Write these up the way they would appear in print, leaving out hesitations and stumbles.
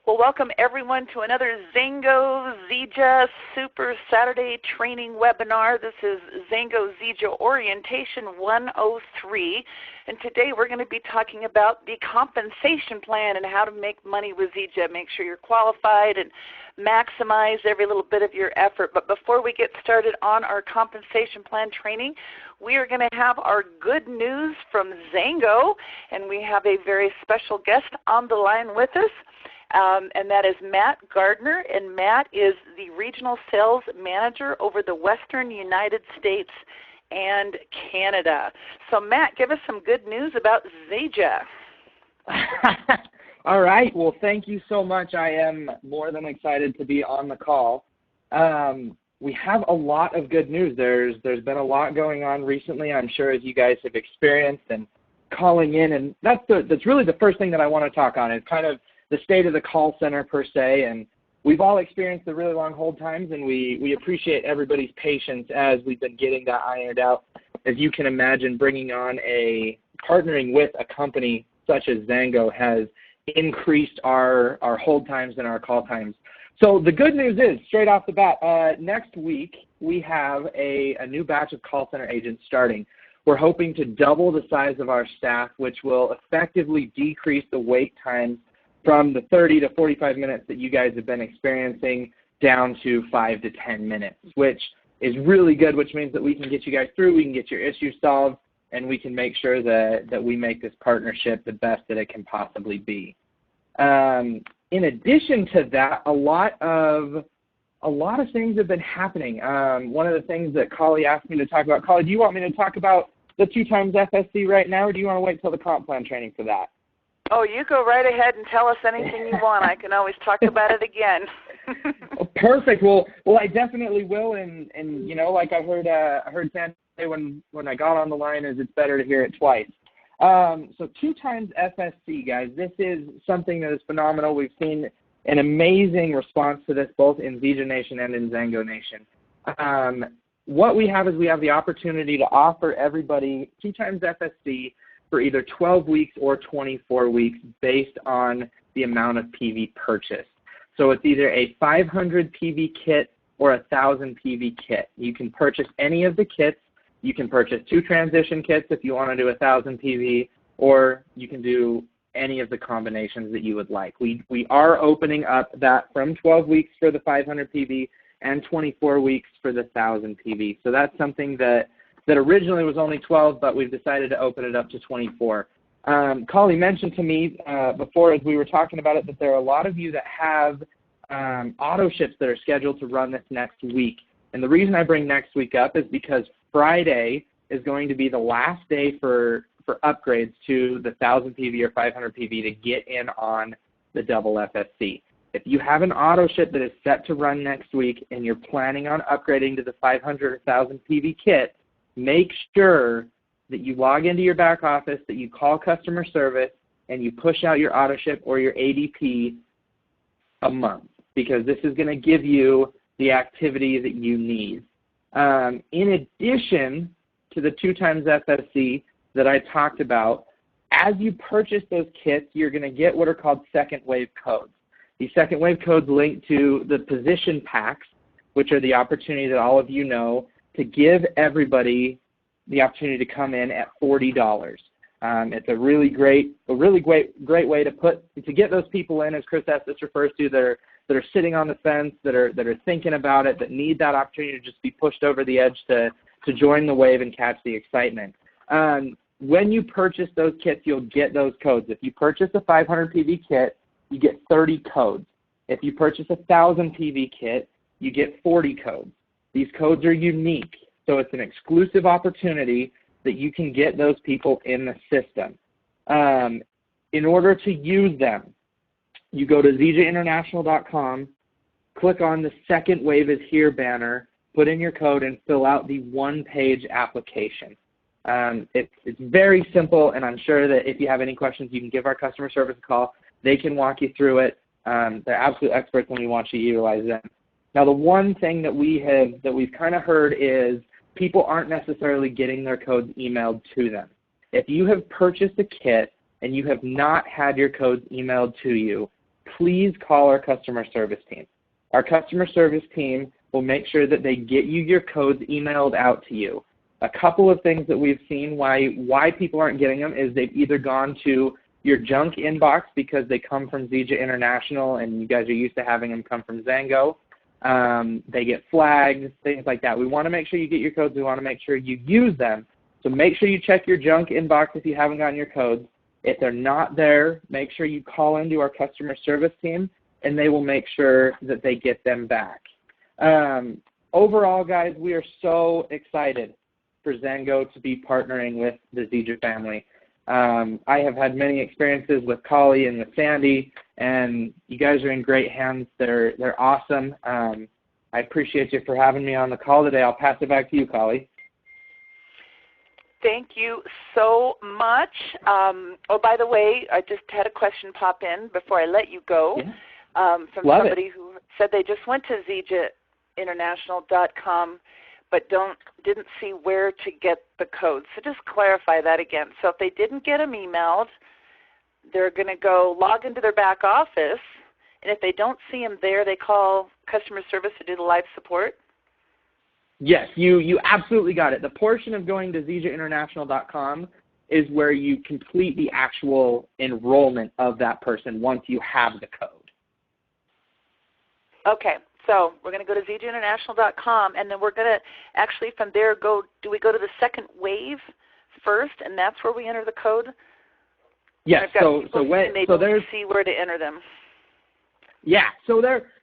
Well, welcome everyone to another Xango Zija Super Saturday Training Webinar. This is Xango Zija Orientation 103, and today we're going to be talking about the compensation plan and how to make money with Zija. Make sure you're qualified and maximize every little bit of your effort. But before we get started on our compensation plan training, we are going to have our good news from Xango, and we have a very special guest on the line with us. And that is Matt Gardner, and Matt is the Regional Sales Manager over the Western United States and Canada. So Matt, give us some good news about Zija. All right. Well, thank you so much. I am more than excited to be on the call. We have a lot of good news. There's been a lot going on recently, I'm sure, as you guys have experienced and calling in. And that's really the first thing that I want to talk on is kind of the state of the call center per se. And we've all experienced the really long hold times, and we appreciate everybody's patience as we've been getting that ironed out. As you can imagine, partnering with a company such as Xango has increased our hold times and our call times. So the good news is, straight off the bat, next week we have a new batch of call center agents starting. We're hoping to double the size of our staff, which will effectively decrease the wait times from the 30 to 45 minutes that you guys have been experiencing down to 5 to 10 minutes, which is really good, which means that we can get you guys through, we can get your issues solved, and we can make sure that we make this partnership the best that it can possibly be. In addition to that, a lot of things have been happening. One of the things that Collie asked me to talk about, Collie, do you want me to talk about the 2x FSC right now, or do you want to wait till the comp plan training for that? Oh, you go right ahead and tell us anything you want. I can always talk about it again. Perfect. Well, I definitely will. And you know, like I heard Sam say when I got on the line, is it's better to hear it twice. So 2x FSC, guys. This is something that is phenomenal. We've seen an amazing response to this both in Zija Nation and in Xango Nation. What we have is we have the opportunity to offer everybody 2x FSC for either 12 weeks or 24 weeks based on the amount of PV purchased. So it's either a 500 PV kit or a 1,000 PV kit. You can purchase any of the kits. You can purchase 2 transition kits if you want to do 1,000 PV, or you can do any of the combinations that you would like. We are opening up that from 12 weeks for the 500 PV and 24 weeks for the 1,000 PV. So that's something that originally was only 12, but we've decided to open it up to 24. Collie mentioned to me before as we were talking about it that there are a lot of you that have auto ships that are scheduled to run this next week. And the reason I bring next week up is because Friday is going to be the last day for upgrades to the 1,000 PV or 500 PV to get in on the double FSC. If you have an auto ship that is set to run next week and you're planning on upgrading to the 500 or 1,000 PV kit, make sure that you log into your back office, that you call customer service, and you push out your auto ship or your ADP a month, because this is going to give you the activity that you need. In addition to the 2x FSC that I talked about, as you purchase those kits, you're going to get what are called second wave codes. These second wave codes link to the position packs, which are the opportunity that all of you know to give everybody the opportunity to come in at $40. It's a really great way to get those people in, as Chris Estes refers to, that are sitting on the fence, that are thinking about it, that need that opportunity to just be pushed over the edge to join the wave and catch the excitement. When you purchase those kits, you'll get those codes. If you purchase a 500 PV kit, you get 30 codes. If you purchase a 1,000 PV kit, you get 40 codes. These codes are unique, so it's an exclusive opportunity that you can get those people in the system. In order to use them, you go to ZijaInternational.com, click on the Second Wave is Here banner, put in your code, and fill out the one-page application. It's very simple, and I'm sure that if you have any questions, you can give our customer service a call. They can walk you through it. They're absolute experts, and we want you to utilize them. Now, the one thing that we've kind of heard is people aren't necessarily getting their codes emailed to them. If you have purchased a kit and you have not had your codes emailed to you, please call our customer service team. Our customer service team will make sure that they get you your codes emailed out to you. A couple of things that we've seen why people aren't getting them is they've either gone to your junk inbox because they come from Zija International and you guys are used to having them come from Xango. They get flagged, things like that. We want to make sure you get your codes. We want to make sure you use them. So make sure you check your junk inbox if you haven't gotten your codes. If they're not there, make sure you call into our customer service team, and they will make sure that they get them back. Overall, guys, we are so excited for Xango to be partnering with the Zija family. I have had many experiences with Kali and with Sandy, and you guys are in great hands. They're awesome. I appreciate you for having me on the call today. I'll pass it back to you, Kali. Thank you so much. Oh, by the way, I just had a question pop in before I let you go from somebody who said they just went to ZijaInternational.com but didn't see where to get the codes. So just clarify that again. So if they didn't get them emailed, they're going to go log into their back office, and if they don't see them there, they call customer service to do the live support? Yes, you absolutely got it. The portion of going to ZijaInternational.com is where you complete the actual enrollment of that person once you have the code. Okay, so we're going to go to ZijaInternational.com, and then we're going to actually from there do we go to the second wave first, and that's where we enter the code? Yes, so there's see where to enter them. Yeah, so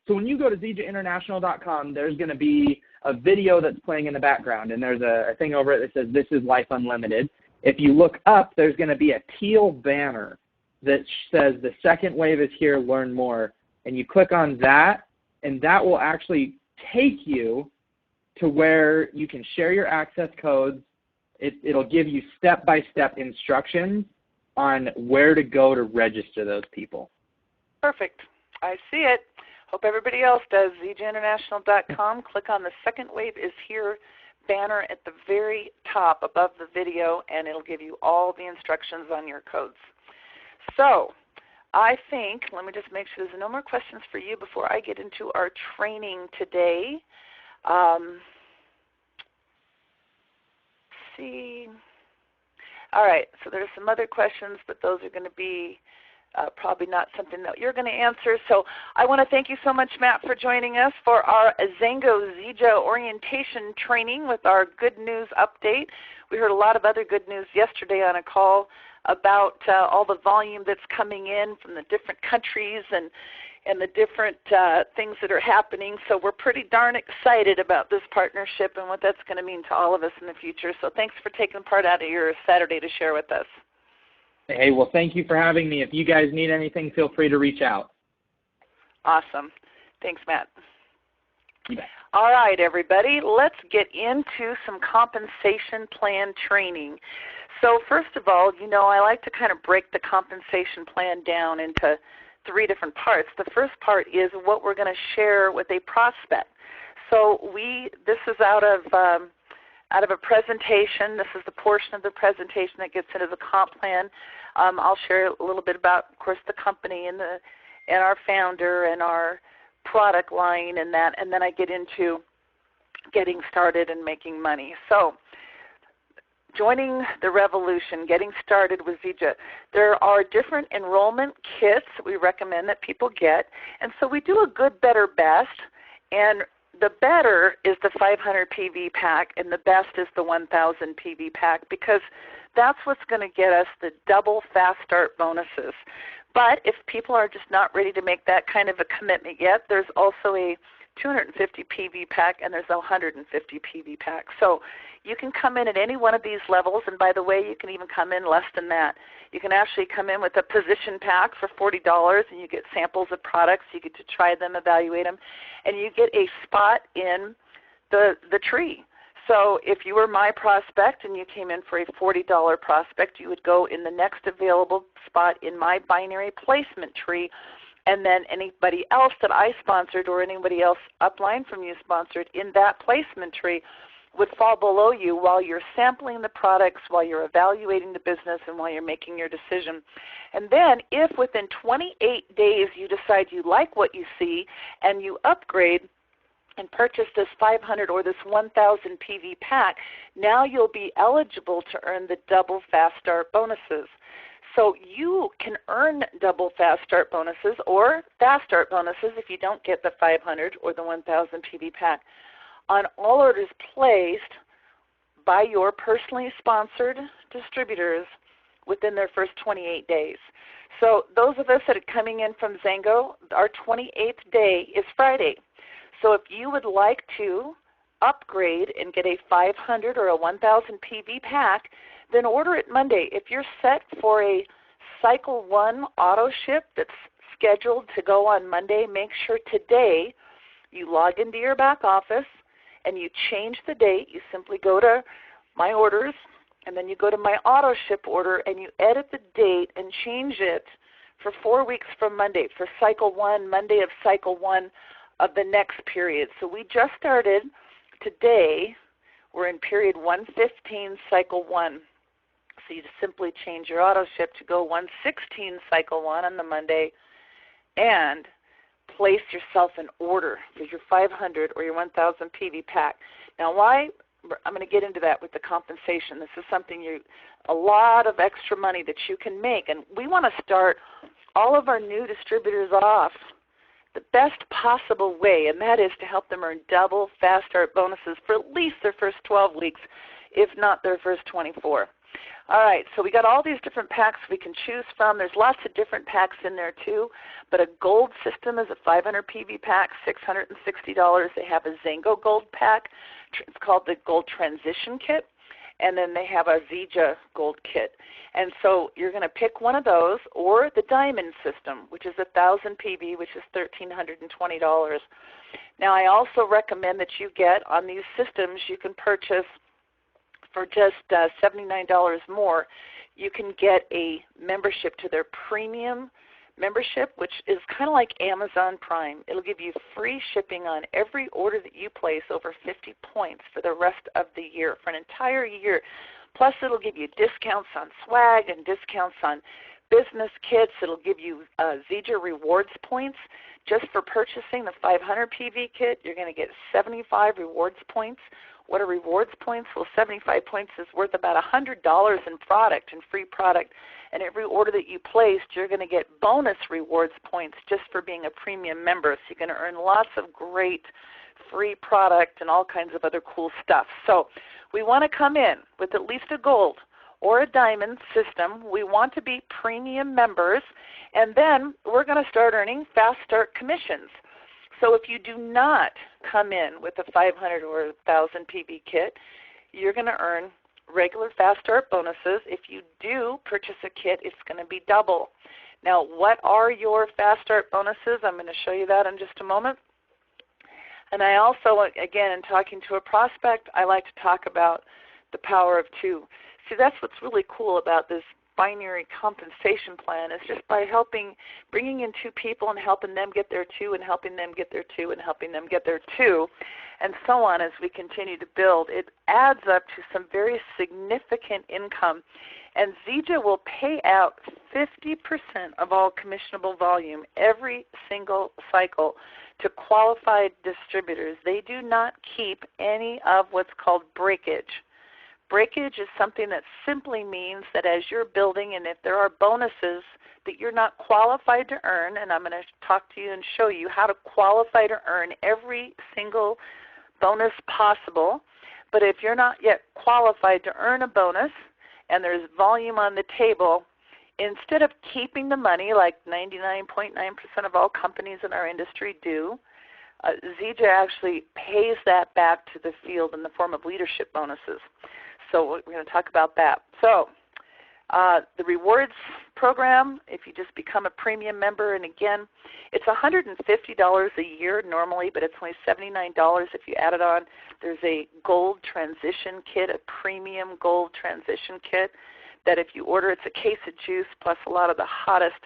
when you go to ZijaInternational.com, there's going to be a video that's playing in the background, and there's a thing over it that says, "This is Life Unlimited." If you look up, there's going to be a teal banner that says, "The second wave is here, learn more." And you click on that, and that will actually take you to where you can share your access codes. It'll give you step-by-step instructions on where to go to register those people. Perfect. I see it. Hope everybody else does. ZijaInternational.com. Click on the second wave is here banner at the very top above the video, and it'll give you all the instructions on your codes. So I think, let me just make sure there's no more questions for you before I get into our training today. See. All right, so there's some other questions, but those are going to be probably not something that you're going to answer. So I want to thank you so much, Matt, for joining us for our Xango Zija orientation training with our good news update. We heard a lot of other good news yesterday on a call about all the volume that's coming in from the different countries and the different things that are happening. So we're pretty darn excited about this partnership and what that's going to mean to all of us in the future. So thanks for taking part out of your Saturday to share with us. Hey, well, thank you for having me. If you guys need anything, feel free to reach out. Awesome. Thanks, Matt. You bet. All right, everybody, let's get into some compensation plan training. So first of all, I like to kind of break the compensation plan down into 3 different parts. The first part is what we're going to share with a prospect. So this is out of a presentation. This is the portion of the presentation that gets into the comp plan. I'll share a little bit about, of course, the company and our founder and our product line and that, and then I get into getting started and making money. So joining the revolution, getting started with Zija. There are different enrollment kits we recommend that people get, and so we do a good, better, best, and the better is the 500 PV pack, and the best is the 1,000 PV pack, because that's what's going to get us the double fast start bonuses. But if people are just not ready to make that kind of a commitment yet, there's also a 250 PV pack and there's a 150 PV pack. So you can come in at any one of these levels, and by the way, you can even come in less than that. You can actually come in with a position pack for $40, and you get samples of products. You get to try them, evaluate them, and you get a spot in the tree. So if you were my prospect and you came in for a $40 prospect, you would go in the next available spot in my binary placement tree, and then anybody else that I sponsored or anybody else upline from you sponsored in that placement tree would fall below you while you're sampling the products, while you're evaluating the business, and while you're making your decision. And then if within 28 days you decide you like what you see and you upgrade and purchase this 500 or this 1,000 PV pack, now you'll be eligible to earn the double fast start bonuses. So you can earn double fast start bonuses or fast start bonuses if you don't get the 500 or the 1,000 PV pack on all orders placed by your personally sponsored distributors within their first 28 days. So those of us that are coming in from Xango, our 28th day is Friday. So if you would like to upgrade and get a 500 or a 1,000 PV pack, then order it Monday. If you're set for a Cycle 1 auto ship that's scheduled to go on Monday, make sure today you log into your back office and you change the date. You simply go to My Orders, and then you go to My Auto Ship Order, and you edit the date and change it for 4 weeks from Monday, for Cycle 1, Monday of Cycle 1 of the next period. So we just started today. We're in period 115, Cycle 1. So you just simply change your auto ship to go 116, Cycle 1 on the Monday, and place yourself an order for your 500 or your 1,000 PV pack. Now, why? I'm going to get into that with the compensation. This is something a lot of extra money that you can make, and we want to start all of our new distributors off the best possible way, and that is to help them earn double fast start bonuses for at least their first 12 weeks, if not their first 24. All right, so we got all these different packs we can choose from. There's lots of different packs in there too, but a gold system is a 500 PV pack, $660. They have a Xango gold pack. It's called the Gold Transition Kit, and then they have a Zija gold kit. And so you're going to pick one of those or the diamond system, which is 1,000 PV, which is $1,320. Now, I also recommend that you get on these systems, you can purchase for just $79 more, you can get a membership to their premium membership, which is kind of like Amazon Prime. It'll give you free shipping on every order that you place over 50 points for the rest of the year, for an entire year. Plus, it'll give you discounts on swag and discounts on business kits. It'll give you Zija rewards points. Just for purchasing the 500 PV kit, you're going to get 75 rewards points. What are rewards points? Well, 75 points is worth about $100 in product and free product. And every order that you placed, you're going to get bonus rewards points just for being a premium member. So you're going to earn lots of great free product and all kinds of other cool stuff. So we want to come in with at least a gold or a diamond system. We want to be premium members. And then we're going to start earning fast start commissions. So if you do not come in with a 500 or 1,000 PV kit, you're going to earn regular fast start bonuses. If you do purchase a kit, it's going to be double. Now, what are your fast start bonuses? I'm going to show you that in just a moment. And I also, again, in talking to a prospect, I like to talk about the power of two. See, that's what's really cool about this binary compensation plan, is just by bringing in two people and helping them get their two and helping them get their two and helping them get their two, and so on as we continue to build. It adds up to some very significant income, and Zija will pay out 50% of all commissionable volume every single cycle to qualified distributors. They do not keep any of what's called breakage. Breakage is something that simply means that as you're building, and if there are bonuses that you're not qualified to earn, and I'm going to talk to you and show you how to qualify to earn every single bonus possible, but if you're not yet qualified to earn a bonus and there's volume on the table, instead of keeping the money like 99.9% of all companies in our industry do, Zija actually pays that back to the field in the form of leadership bonuses. So we're going to talk about that. So the rewards program, if you just become a premium member, and again, it's $150 a year normally, but it's only $79 if you add it on. There's a gold transition kit, a premium gold transition kit, that if you order, it's a case of juice plus a lot of the hottest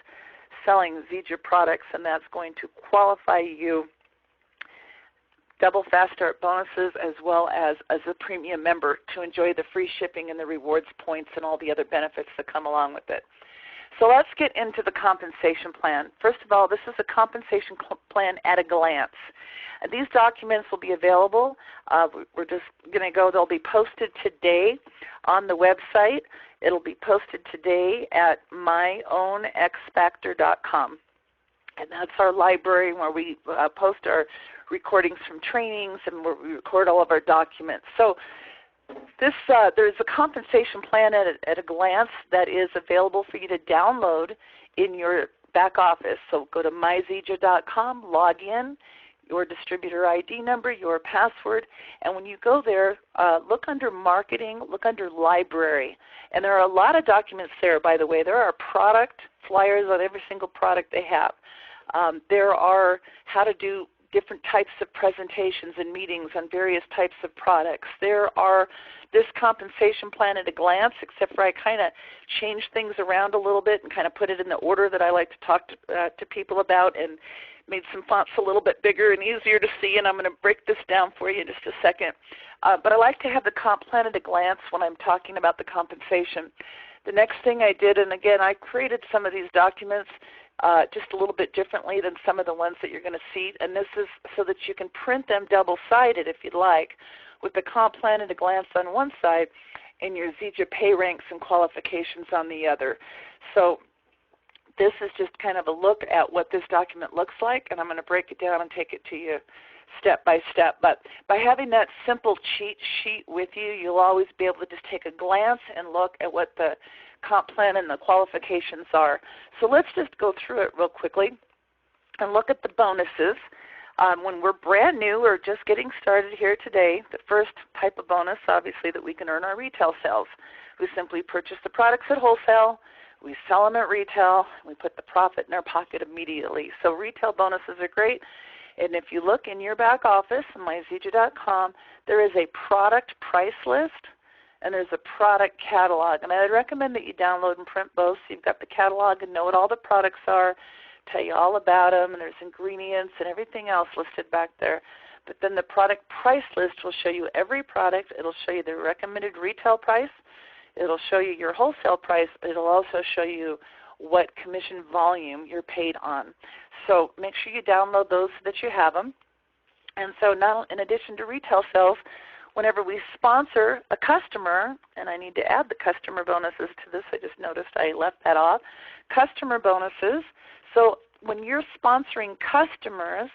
selling Zija products, and that's going to qualify you double fast start bonuses as well as a premium member to enjoy the free shipping and the rewards points and all the other benefits that come along with it. So let's get into the compensation plan. First of all, this is a compensation plan at a glance. These documents will be available. We're just going to go, they'll be posted today on the website. It'll be posted today at myownxfactor.com. And that's our library where we post our recordings from trainings and where we record all of our documents. So this there's a compensation plan at a glance that is available for you to download in your back office. So go to myzija.com, log in, your distributor ID number, your password, and when you go there, look under marketing, look under library. And there are a lot of documents there, by the way. There are product flyers on every single product they have. There are how to do different types of presentations and meetings on various types of products. There are this compensation plan at a glance, except for I kind of changed things around a little bit and kind of put it in the order that I like to talk to people about and made some fonts a little bit bigger and easier to see, and I'm going to break this down for you in just a second. But I like to have the comp plan at a glance when I'm talking about the compensation. The next thing I did, and again, I created some of these documents just a little bit differently than some of the ones that you're going to see, and this is so that you can print them double-sided if you'd like, with the comp plan at a glance on one side and your Zija pay ranks and qualifications on the other. So this is just kind of a look at what this document looks like, and I'm going to break it down and take it to you step by step. But by having that simple cheat sheet with you, you'll always be able to just take a glance and look at what the comp plan and the qualifications are. So let's just go through it real quickly and look at the bonuses. When we're brand new or just getting started here today, the first type of bonus, obviously, that we can earn are retail sales. We simply purchase the products at wholesale, we sell them at retail, and we put the profit in our pocket immediately. So retail bonuses are great. And if you look in your back office, myzija.com, there is a product price list and there's a product catalog. And I'd recommend that you download and print both so you've got the catalog and know what all the products are, tell you all about them, and there's ingredients and everything else listed back there. But then the product price list will show you every product. It'll show you the recommended retail price. It'll show you your wholesale price. It'll also show you what commission volume you're paid on. So make sure you download those so that you have them. And so now, in addition to retail sales, whenever we sponsor a customer, and I need to add the customer bonuses to this, I just noticed I left that off, customer bonuses. So when you're sponsoring customers,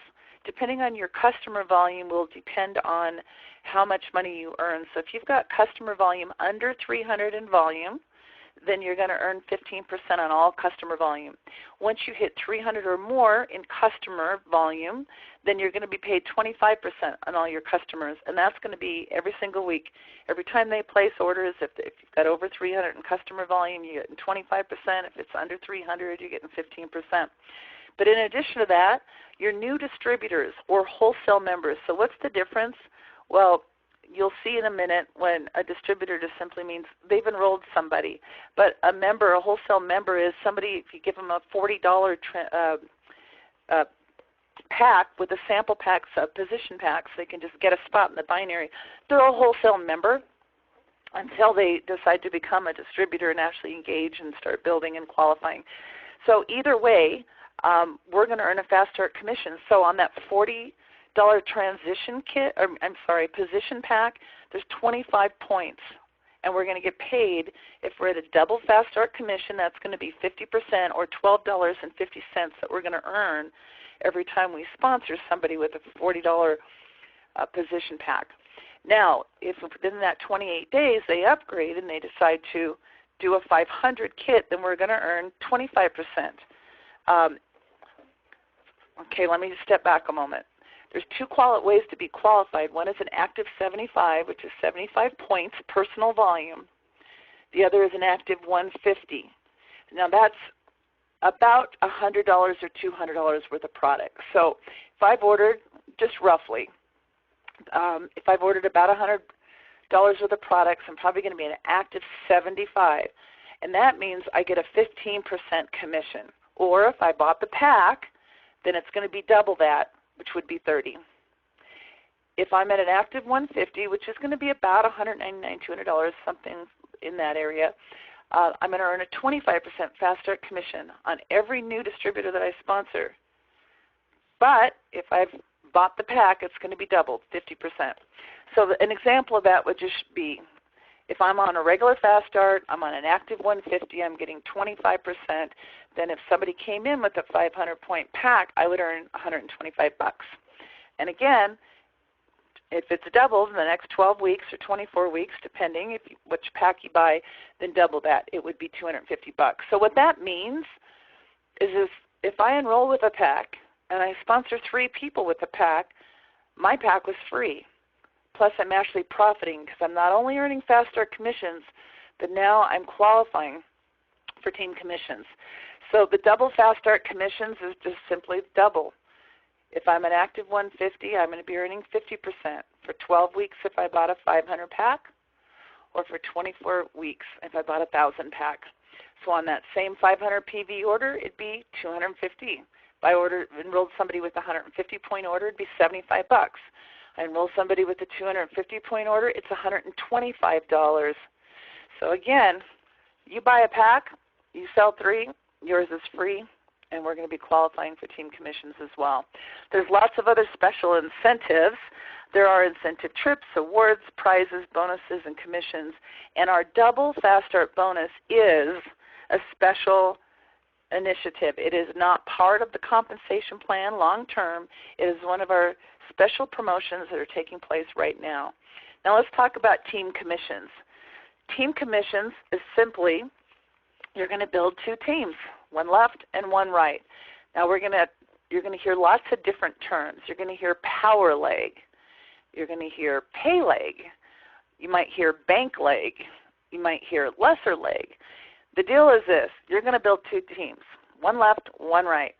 depending on your customer volume will depend on how much money you earn. So if you've got customer volume under 300 in volume, then you're going to earn 15% on all customer volume. Once you hit 300 or more in customer volume, then you're going to be paid 25% on all your customers, and that's going to be every single week. Every time they place orders, if you've got over 300 in customer volume, you're getting 25%. If it's under 300, you're getting 15%. But in addition to that, your new distributors or wholesale members. So what's the difference? Well, you'll see in a minute when a distributor just simply means they've enrolled somebody. But a member, a wholesale member, is somebody, if you give them a $40 pack with a sample pack, a position pack, so they can just get a spot in the binary, they're a wholesale member until they decide to become a distributor and actually engage and start building and qualifying. So either way, we're going to earn a fast start commission. So on that $40 transition kit, or I'm sorry, position pack, there's 25 points, and we're going to get paid if we're at a double fast start commission. That's going to be 50% or $12.50 that we're going to earn every time we sponsor somebody with a $40 position pack. Now, if within that 28 days they upgrade and they decide to do a 500 kit, then we're going to earn 25%. Okay, let me just step back a moment. There's two ways to be qualified. One is an active 75, which is 75 points, personal volume. The other is an active 150. Now that's about $100 or $200 worth of product. So if I've ordered, just roughly, if I've ordered about $100 worth of products, I'm probably going to be an active 75. And that means I get a 15% commission. Or if I bought the pack, then it's going to be double that, which would be 30. if I'm at an active 150, which is going to be about $199, $200, something in that area, I'm going to earn a 25% fast start commission on every new distributor that I sponsor. But if I've bought the pack, it's going to be doubled, 50%. So an example of that would just be, if I'm on a regular fast start, I'm on an active 150, I'm getting 25%. Then if somebody came in with a 500-point pack, I would earn $125. And again, if it's doubled in the next 12 weeks or 24 weeks, depending which pack you buy, then double that. It would be $250. So what that means is if I enroll with a pack and I sponsor 3 people with a pack, my pack was free. Plus, I'm actually profiting because I'm not only earning fast start commissions, but now I'm qualifying for team commissions. So the double fast start commissions is just simply double. If I'm an active 150, I'm going to be earning 50% for 12 weeks if I bought a 500 pack, or for 24 weeks if I bought a 1,000 pack. So on that same 500 PV order, it'd be $250. If I enrolled somebody with a 150-point order, it'd be $75. I enroll somebody with a 250-point order, it's $125. So again, you buy a pack, you sell 3, yours is free, and we're going to be qualifying for team commissions as well. There's lots of other special incentives. There are incentive trips, awards, prizes, bonuses, and commissions. And our double fast start bonus is a special initiative. It is not part of the compensation plan long term. It is one of our special promotions that are taking place right now. Now let's talk about team commissions. Team commissions is simply, you're going to build 2 teams, one left and one right. Now you're going to hear lots of different terms. You're going to hear power leg. You're going to hear pay leg. You might hear bank leg. You might hear lesser leg. The deal is this: you're going to build 2 teams, one left, one right.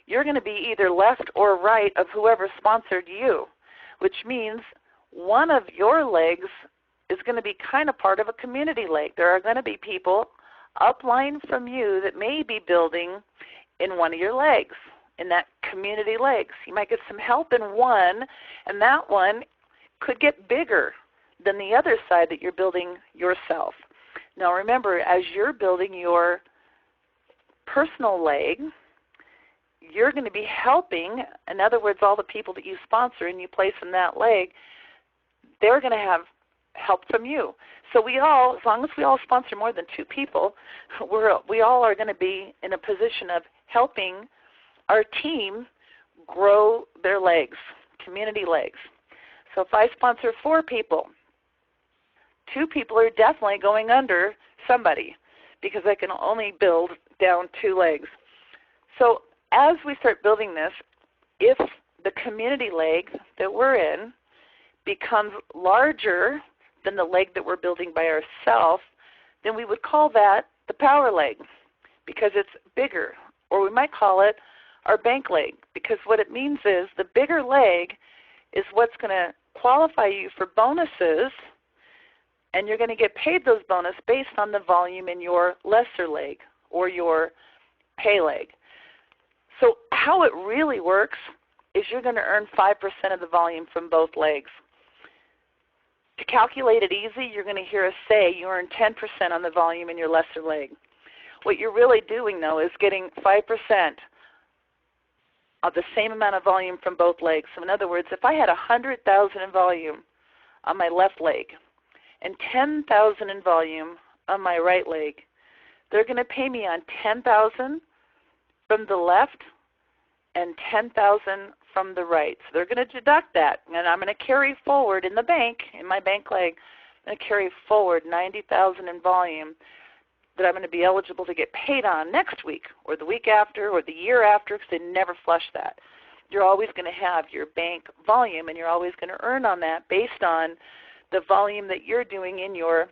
You're going to be either left or right of whoever sponsored you, which means one of your legs is going to be kind of part of a community leg. There are going to be people upline from you that may be building in one of your legs, in that community legs. You might get some help in one, and that one could get bigger than the other side that you're building yourself. Now remember, as you're building your personal leg, you're going to be helping, in other words, all the people that you sponsor and you place in that leg, they're going to have help from you. So we all, as long as we all sponsor more than 2 people, we all are going to be in a position of helping our team grow their legs, community legs. So if I sponsor 4 people, 2 people are definitely going under somebody because I can only build down 2 legs. So as we start building this, if the community leg that we're in becomes larger than the leg that we're building by ourselves, then we would call that the power leg because it's bigger. Or we might call it our bank leg, because what it means is the bigger leg is what's going to qualify you for bonuses, and you're going to get paid those bonuses based on the volume in your lesser leg or your pay leg. So how it really works is you're going to earn 5% of the volume from both legs. To calculate it easy, you're going to hear us say you earn 10% on the volume in your lesser leg. What you're really doing, though, is getting 5% of the same amount of volume from both legs. So in other words, if I had 100,000 in volume on my left leg and 10,000 in volume on my right leg, they're going to pay me on 10,000 from the left and 10,000 from the right. So they're going to deduct that, and I'm going to carry forward in the bank, in my bank leg, I'm going to carry forward 90,000 in volume that I'm going to be eligible to get paid on next week or the week after or the year after, because they never flush that. You're always going to have your bank volume, and you're always going to earn on that based on the volume that you're doing in your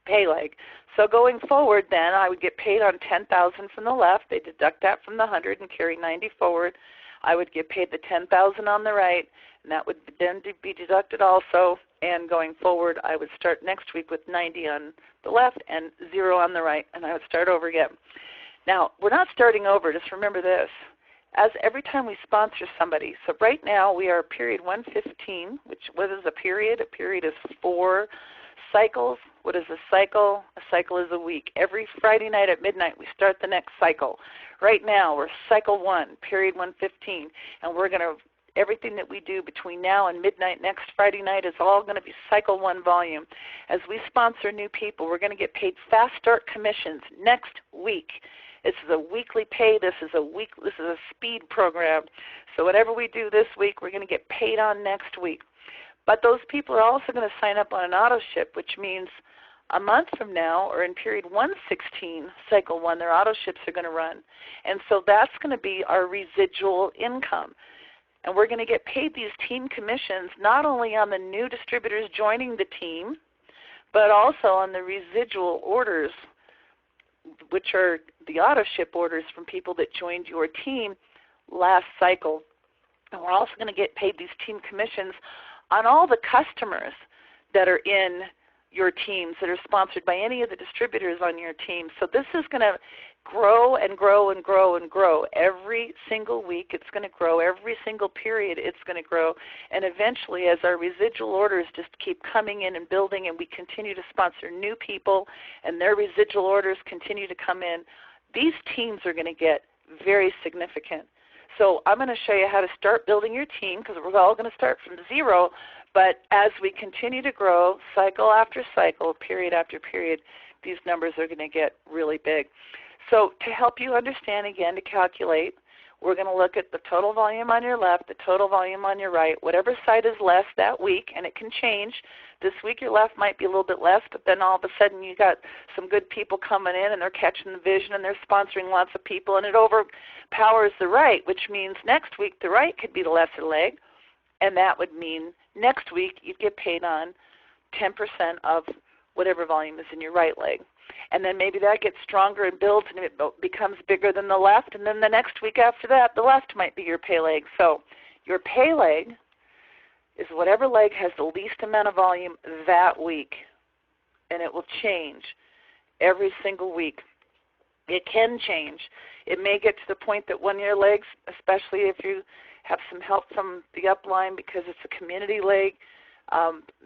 pay leg. So going forward then, I would get paid on 10,000 from the left. They deduct that from the 100 and carry 90 forward. I would get paid the 10,000 on the right, and that would then be deducted also. And going forward, I would start next week with 90 on the left and 0 on the right, and I would start over again. Now, we're not starting over. Just remember this. as every time we sponsor somebody. So right now we are period 115, which what is a period? A period is 4 cycles. What is a cycle? A cycle is a week. Every Friday night at midnight we start the next cycle. Right now we're cycle 1, period 115, and we're going to, everything that we do between now and midnight next Friday night is all going to be cycle 1 volume. As we sponsor new people, we're going to get paid fast start commissions next week. This is a weekly pay. This is a speed program. So whatever we do this week, we're going to get paid on next week. But those people are also going to sign up on an auto ship, which means a month from now, or in period 116, cycle 1, their auto ships are going to run. And so that's going to be our residual income. And we're going to get paid these team commissions not only on the new distributors joining the team, but also on the residual orders, which are the auto ship orders from people that joined your team last cycle. And we're also going to get paid these team commissions on all the customers that are in your teams that are sponsored by any of the distributors on your team. So this is going to grow and grow and grow and grow. Every single week it's going to grow. Every single period it's going to grow. And eventually, as our residual orders just keep coming in and building, and we continue to sponsor new people and their residual orders continue to come in, these teams are going to get very significant. So I'm going to show you how to start building your team, because we're all going to start from 0. But as we continue to grow, cycle after cycle, period after period, these numbers are going to get really big. So to help you understand, again, to calculate, we're going to look at the total volume on your left, the total volume on your right, whatever side is less that week, and it can change. This week your left might be a little bit less, but then all of a sudden you got some good people coming in and they're catching the vision and they're sponsoring lots of people, and it overpowers the right, which means next week the right could be the lesser leg, and that would mean next week you'd get paid on 10% of whatever volume is in your right leg. And then maybe that gets stronger and builds and it becomes bigger than the left, and then the next week after that, the left might be your pay leg. So your pay leg is whatever leg has the least amount of volume that week, and it will change every single week. It can change. It may get to the point that one of your legs, especially if you have some help from the upline because it's a community leg,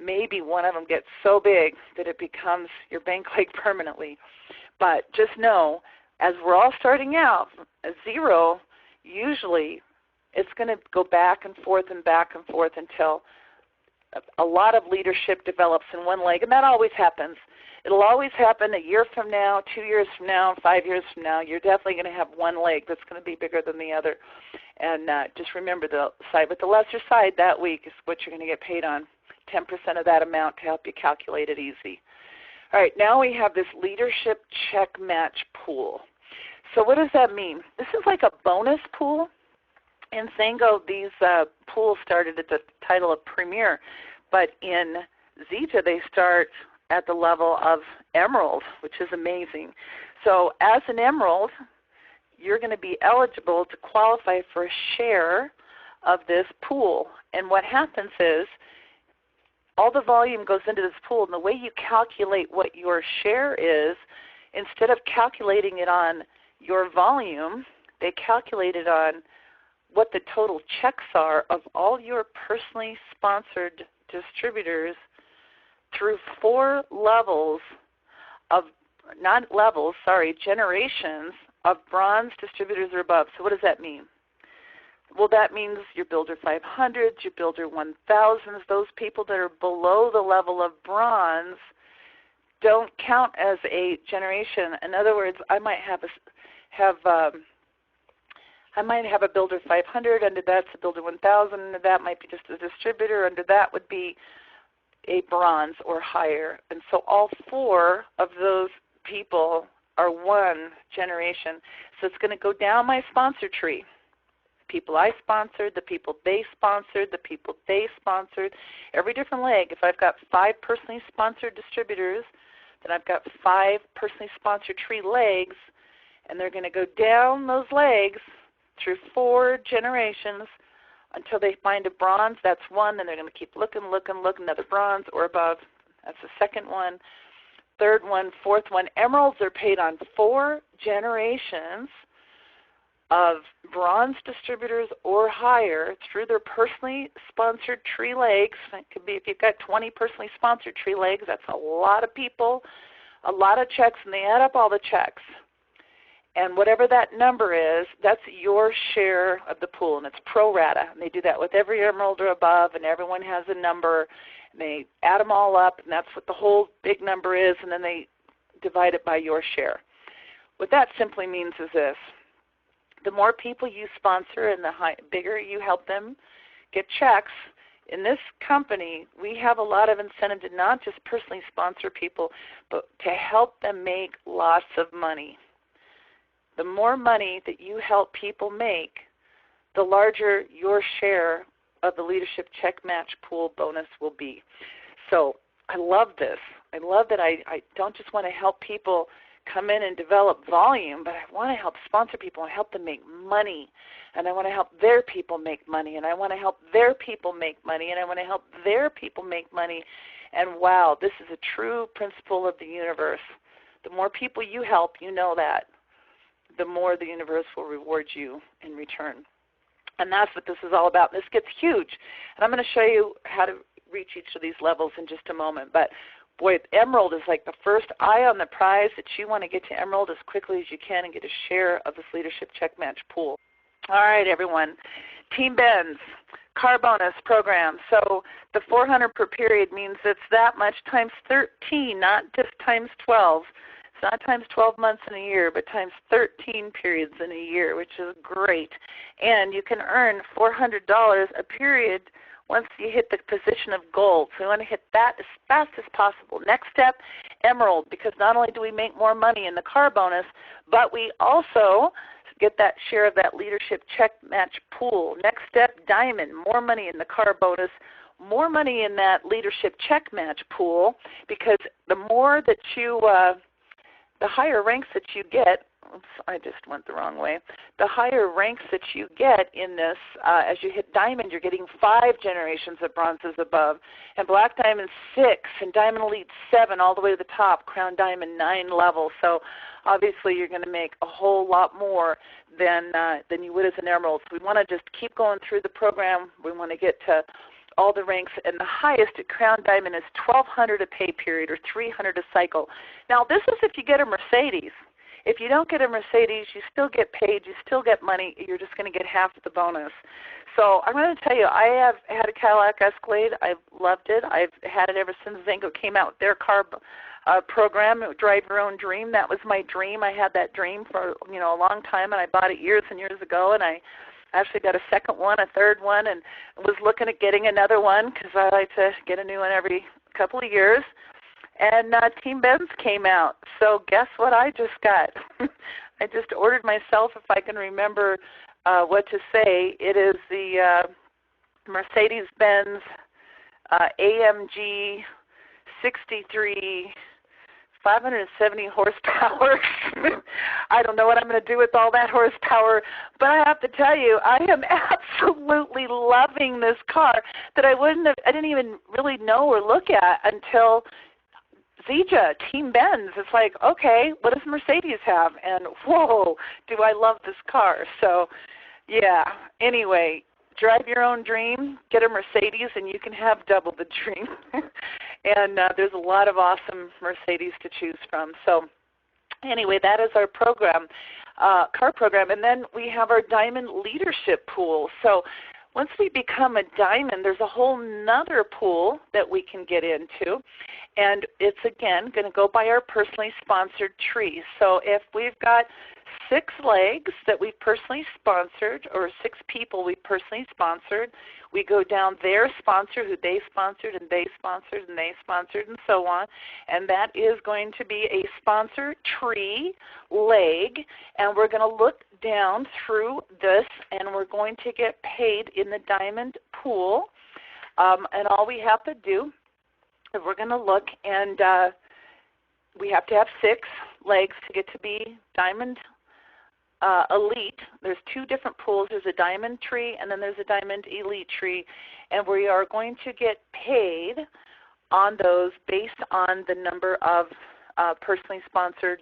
maybe one of them gets so big that it becomes your bank leg permanently. But just know, as we're all starting out, at 0, usually it's going to go back and forth until a lot of leadership develops in one leg, and that always happens. It'll always happen a year from now, 2 years from now, 5 years from now. You're definitely going to have one leg that's going to be bigger than the other. And just remember, the side with the lesser side that week is what you're going to get paid on. 10% of that amount to help you calculate it easy. All right, now we have this leadership check match pool. So what does that mean? This is like a bonus pool. In Xango, these pools started at the title of Premier, but in Zija they start at the level of Emerald, which is amazing. So as an Emerald, you're going to be eligible to qualify for a share of this pool. And what happens is, all the volume goes into this pool, and the way you calculate what your share is, instead of calculating it on your volume, they calculate it on what the total checks are of all your personally sponsored distributors through 4 levels of, generations of bronze distributors or above. So what does that mean? Well, that means your Builder 500s, your Builder 1000s, those people that are below the level of bronze don't count as a generation. In other words, I might have a Builder 500, under that's a Builder 1000, under that might be just a distributor, under that would be a bronze or higher. And so all 4 of those people are one generation. So it's going to go down my sponsor tree. People I sponsored, the people they sponsored, the people they sponsored, every different leg. If I've got 5 personally sponsored distributors, then I've got 5 personally sponsored tree legs, and they're going to go down those legs through 4 generations until they find a bronze. That's one. Then they're going to keep looking, another bronze or above. That's the second one. Third one, fourth one. Emeralds are paid on 4 generations of bronze distributors or higher through their personally sponsored tree legs. It could be if you've got 20 personally sponsored tree legs, that's a lot of people, a lot of checks, and they add up all the checks. And whatever that number is, that's your share of the pool, and it's pro rata. And they do that with every emerald or above, and everyone has a number, and they add them all up, and that's what the whole big number is, and then they divide it by your share. What that simply means is this. The more people you sponsor and the bigger you help them get checks, in this company, we have a lot of incentive to not just personally sponsor people, but to help them make lots of money. The more money that you help people make, the larger your share of the Leadership Check Match Pool bonus will be. So I love this. I love that I don't just want to help people come in and develop volume, but I want to help sponsor people and help them make money. And I want to help their people make money. And I want to help their people make money. And I want to help their people make money. And wow, this is a true principle of the universe. The more people you help, you know that, the more the universe will reward you in return. And that's what this is all about. This gets huge. And I'm going to show you how to reach each of these levels in just a moment. But boy, Emerald is like the first eye on the prize that you want to get to Emerald as quickly as you can and get a share of this Leadership Check Match Pool. All right, everyone. Team Ben's car bonus program. So the 400 per period means it's that much times 13, not just times 12. It's not times 12 months in a year, but times 13 periods in a year, which is great. And you can earn $400 a period once you hit the position of gold. So we want to hit that as fast as possible. Next step, Emerald, because not only do we make more money in the car bonus, but we also get that share of that Leadership Check Match Pool. Next step, Diamond, more money in the car bonus, more money in that Leadership Check Match Pool, because the more that you, the higher ranks that you get, oops, I just went the wrong way. The higher ranks that you get in this, as you hit Diamond, you're getting 5 generations of bronzes above, and Black Diamond 6, and Diamond Elite 7, all the way to the top, Crown Diamond 9 level. So obviously you're going to make a whole lot more than you would as an Emerald. So we want to just keep going through the program. We want to get to all the ranks, and the highest at Crown Diamond is $1,200 a pay period or $300 a cycle. Now this is if you get a Mercedes. If you don't get a Mercedes, you still get paid, you still get money, you're just going to get half of the bonus. So I'm going to tell you, I have had a Cadillac Escalade. I've loved it. I've had it ever since Xango came out with their car program, Drive Your Own Dream. That was my dream. I had that dream for a long time, and I bought it years and years ago, and I actually got a second one, a third one, and was looking at getting another one because I like to get a new one every couple of years. And Team Ben's came out. So guess what I just got? I just ordered myself, if I can remember what to say. It is the Mercedes-Benz AMG 63 570 horsepower. I don't know what I'm going to do with all that horsepower, but I have to tell you, I am absolutely loving this car that I didn't even really know or look at until Zija, Team Benz. It's like, okay, what does Mercedes have? And whoa, do I love this car. So yeah, anyway, drive your own dream, get a Mercedes, and you can have double the dream. And there's a lot of awesome Mercedes to choose from. So anyway, that is our program, car program. And then we have our Diamond Leadership Pool. So once we become a diamond, there's a whole nother pool that we can get into. And it's, again, going to go by our personally sponsored tree. So if we've got 6 legs that we've personally sponsored, or 6 people we personally sponsored, we go down their sponsor, who they sponsored, and they sponsored, and they sponsored, and so on. And that is going to be a sponsor tree leg. And we're going to look down through this, and we're going to get paid in the diamond pool. And all we have to do is we're going to look, and we have to have 6 legs to get to be diamond elite. There's 2 different pools. There's a diamond tree, and then there's a diamond elite tree, and we are going to get paid on those based on the number of personally sponsored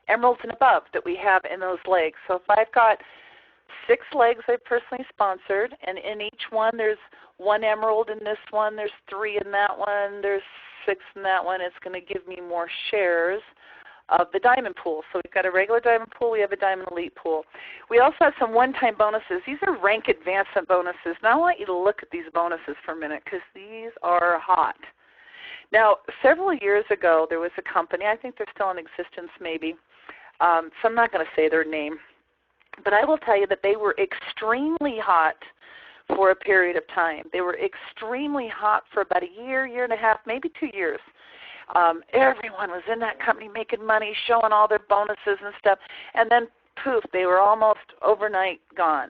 emeralds and above that we have in those legs. So if I've got 6 legs I personally sponsored, and in each one there's 1 emerald in this one, there's 3 in that one, there's 6 in that one, it's going to give me more shares of the diamond pool. So we've got a regular diamond pool, we have a diamond elite pool. We also have some one-time bonuses. These are rank advancement bonuses. Now I want you to look at these bonuses for a minute because these are hot. Now, several years ago, there was a company, I think they're still in existence maybe, so I'm not going to say their name, but I will tell you that they were extremely hot for a period of time. They were extremely hot for about a year, year and a half, maybe 2 years. Everyone was in that company making money, showing all their bonuses and stuff, and then poof, they were almost overnight gone.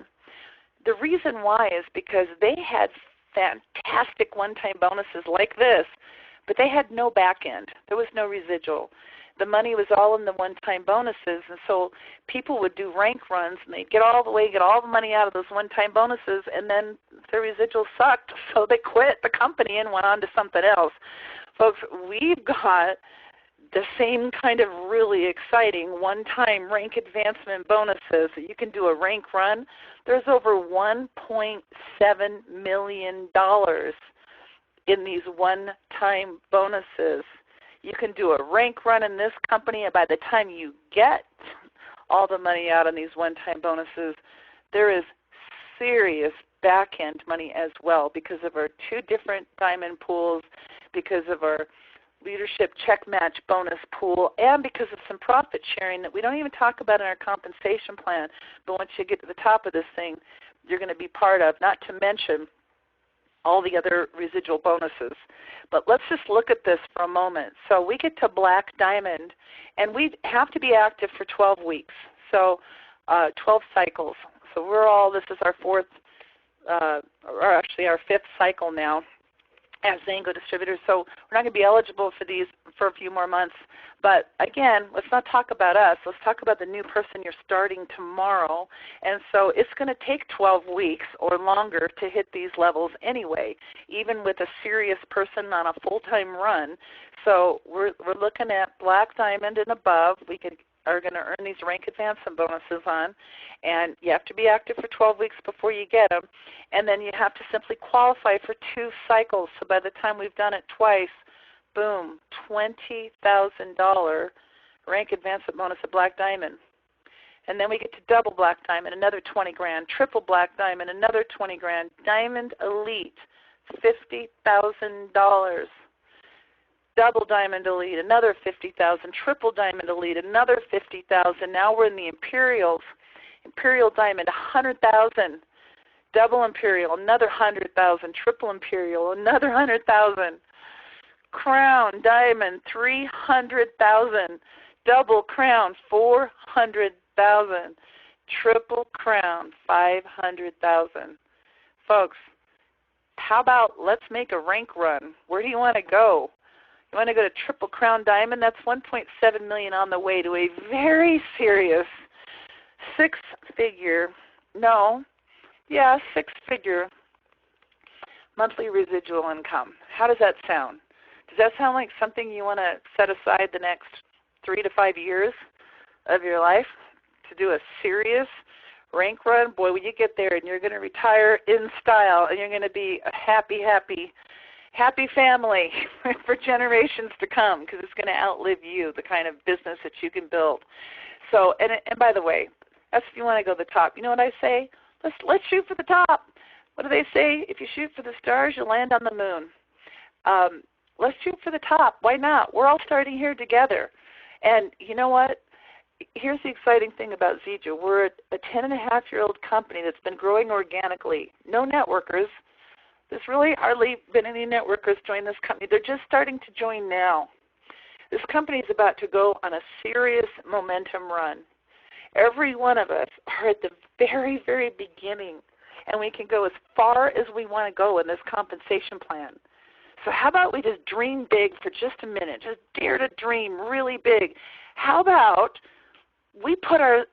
The reason why is because they had fantastic one-time bonuses like this, but they had no back end. There was no residual. The money was all in the one-time bonuses, and so people would do rank runs, and they'd get all the money out of those one-time bonuses, and then the residual sucked, so they quit the company and went on to something else. Folks, we've got the same kind of really exciting one-time rank advancement bonuses. You can do a rank run. There's over $1.7 million in these one-time bonuses. You can do a rank run in this company, and by the time you get all the money out on these one-time bonuses, there is serious back-end money as well because of our 2 different diamond pools, because of our leadership check match bonus pool, and because of some profit sharing that we don't even talk about in our compensation plan, but once you get to the top of this thing, you're going to be part of, not to mention all the other residual bonuses. But let's just look at this for a moment. So we get to black diamond, and we have to be active for 12 weeks, so 12 cycles. So this is our 4th, or actually our 5th cycle now as Xango distributors. So we're not going to be eligible for these for a few more months. But again, let's not talk about us. Let's talk about the new person you're starting tomorrow. And so it's going to take 12 weeks or longer to hit these levels anyway, even with a serious person on a full-time run. So we're looking at black diamond and above. We are going to earn these rank advancement bonuses on, and you have to be active for 12 weeks before you get them, and then you have to simply qualify for 2 cycles. So by the time we've done it twice, boom, $20,000 rank advancement bonus of black diamond. And then we get to double black diamond, another 20 grand, triple black diamond, another 20 grand, diamond elite, $50,000. Double diamond elite, another $50,000. Triple diamond elite, another $50,000. Now we're in the imperials. Imperial diamond, $100,000. Double imperial, another $100,000. Triple imperial, another $100,000. Crown diamond, $300,000. Double crown, $400,000. Triple crown, $500,000. Folks, how about let's make a rank run? Where do you want to go? You want to go to Triple Crown Diamond? That's $1.7 million on the way to a very serious six-figure monthly residual income. How does that sound? Does that sound like something you want to set aside the next 3 to 5 years of your life to do a serious rank run? Boy, when you get there and you're going to retire in style and you're going to be a happy family for generations to come, because it's going to outlive you, the kind of business that you can build. So, and by the way, that's if you want to go to the top. You know what I say? Let's shoot for the top. What do they say? If you shoot for the stars, you'll land on the moon. Let's shoot for the top. Why not? We're all starting here together. And you know what? Here's the exciting thing about Zija. We're a 10-and-a-half-year-old company that's been growing organically. No networkers. There's really hardly been any networkers join this company. They're just starting to join now. This company is about to go on a serious momentum run. Every one of us are at the very, very beginning, and we can go as far as we want to go in this compensation plan. So how about we just dream big for just a minute, just dare to dream really big. How about we put our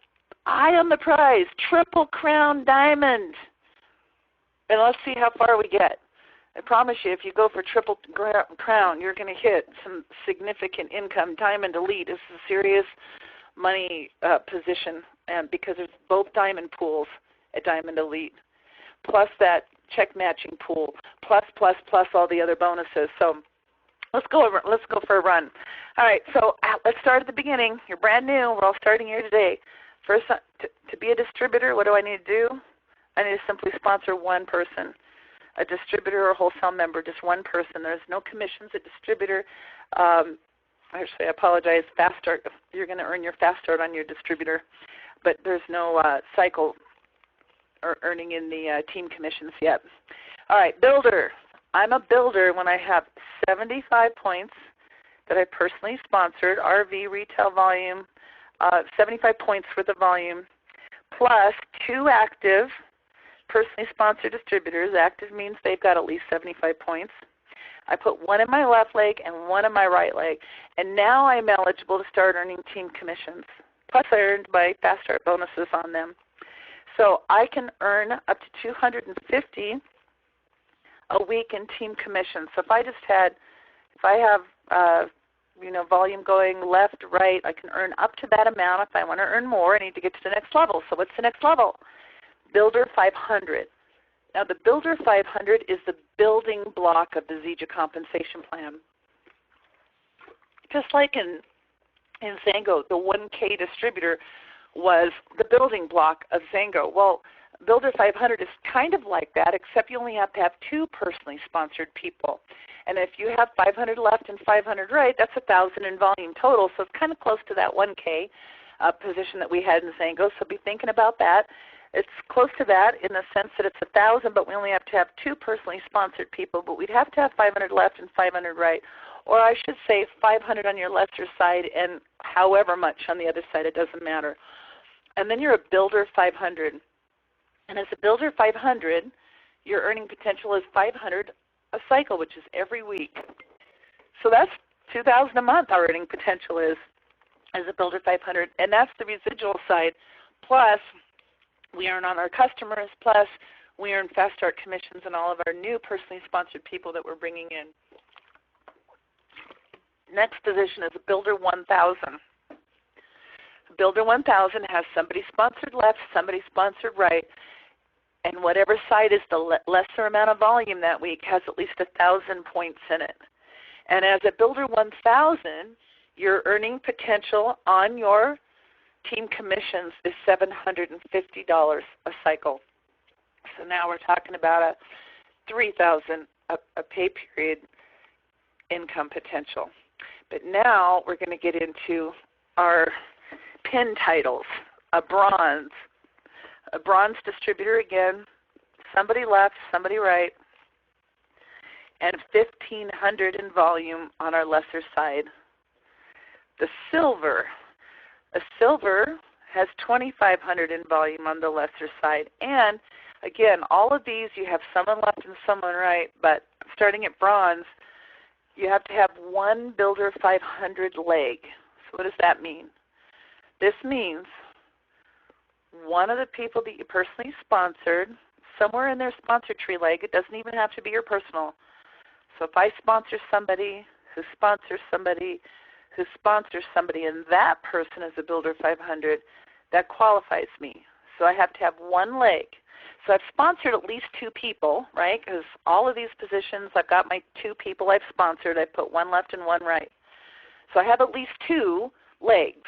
eye on the prize, Triple Crown Diamond, and let's see how far we get. I promise you, if you go for Triple Crown, you're going to hit some significant income. Diamond Elite is a serious money position, and because there's both diamond pools at Diamond Elite, plus that check matching pool, plus all the other bonuses. So let's go for a run. All right, so let's start at the beginning. You're brand new. We're all starting here today. First, to be a distributor, what do I need to do? I need to simply sponsor one person, a distributor or wholesale member, just one person. There's no commissions. A distributor, actually, I apologize, fast start. You're going to earn your fast start on your distributor, but there's no cycle or earning in the team commissions yet. All right, builder. I'm a builder when I have 75 points that I personally sponsored, RV retail volume, 75 points worth of volume, plus 2 active personally sponsored distributors. Active means they've got at least 75 points. I put 1 in my left leg and 1 in my right leg, and now I'm eligible to start earning team commissions. Plus I earned my fast start bonuses on them. So I can earn up to 250 a week in team commissions. So if I have volume going left, right, I can earn up to that amount. If I want to earn more, I need to get to the next level. So what's the next level? Builder 500. Now the Builder 500 is the building block of the Zija compensation plan. Just like in Xango, the 1K distributor was the building block of Xango. Well, Builder 500 is kind of like that, except you only have to have 2 personally sponsored people. And if you have 500 left and 500 right, that's 1,000 in volume total. So it's kind of close to that 1K position that we had in Xango. So be thinking about that. It's close to that in the sense that it's 1,000, but we only have to have 2 personally sponsored people. But we'd have to have 500 left and 500 right. Or I should say 500 on your lesser side and however much on the other side. It doesn't matter. And then you're a Builder 500. And as a Builder 500, your earning potential is 500 a cycle, which is every week. So that's $2,000 a month our earning potential is as a Builder 500. And that's the residual side. Plus, we earn on our customers. Plus, we earn fast start commissions on all of our new personally sponsored people that we're bringing in. Next position is a Builder 1000. Builder 1000 has somebody sponsored left, somebody sponsored right, and whatever side is the lesser amount of volume that week has at least 1,000 points in it. And as a Builder 1000, your earning potential on your team commissions is $750 a cycle. So now we're talking about a $3,000 a pay period income potential. But now we're going to get into our pin titles. A bronze distributor again, somebody left, somebody right, and 1,500 in volume on our lesser side. The silver, a silver has 2,500 in volume on the lesser side. And again, all of these you have someone left and someone right, but starting at bronze, you have to have 1 Builder 500 leg. So what does that mean? This means one of the people that you personally sponsored, somewhere in their sponsor tree leg, it doesn't even have to be your personal. So if I sponsor somebody who sponsors somebody who sponsors somebody, and that person is a Builder 500, that qualifies me. So I have to have 1 leg. So I've sponsored at least 2 people, right? Because all of these positions, I've got my 2 people I've sponsored. I've put 1 left and 1 right. So I have at least 2 legs,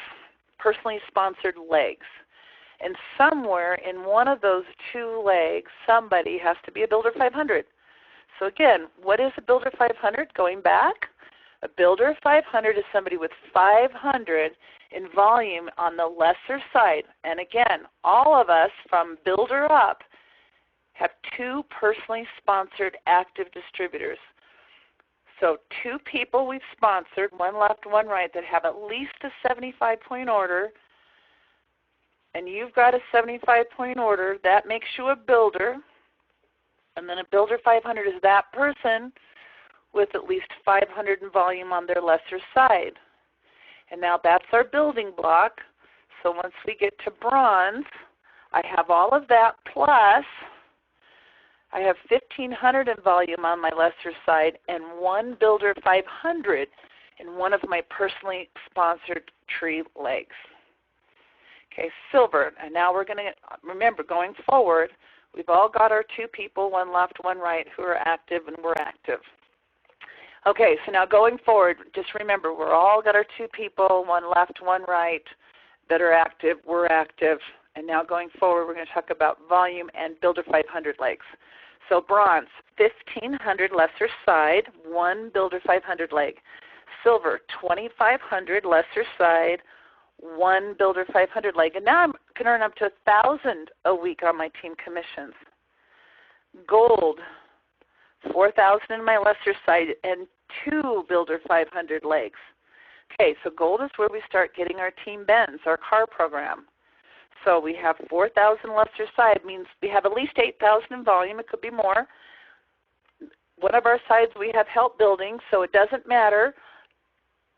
personally sponsored legs. And somewhere in one of those 2 legs, somebody has to be a Builder 500. So again, what is a Builder 500? Going back, a Builder 500 is somebody with 500 in volume on the lesser side. And again, all of us from Builder up have 2 personally sponsored active distributors. So 2 people we've sponsored, 1 left, 1 right, that have at least a 75-point order. And you've got a 75-point order. That makes you a builder. And then a Builder 500 is that person with at least 500 in volume on their lesser side. And now that's our building block. So once we get to bronze, I have all of that, plus I have 1,500 in volume on my lesser side and 1 Builder 500 in one of my personally sponsored tree legs. Okay, silver. And now we're going to, remember, going forward, we've all got our 2 people, 1 left, 1 right, who are active, and we're active. Okay, so now going forward, just remember, we're all got our 2 people, 1 left, 1 right, that are active, we're active. And now going forward, we're going to talk about volume and Builder 500 legs. So bronze, 1,500 lesser side, 1 Builder 500 leg. Silver, 2,500 lesser side, 1 Builder 500 leg. And now I can earn up to 1,000 a week on my team commissions. Gold, 4,000 in my lesser side and 2 Builder 500 legs. Okay, so gold is where we start getting our team bends, our car program. So we have 4,000 lesser side, means we have at least 8,000 in volume. It could be more. One of our sides we have help building, so it doesn't matter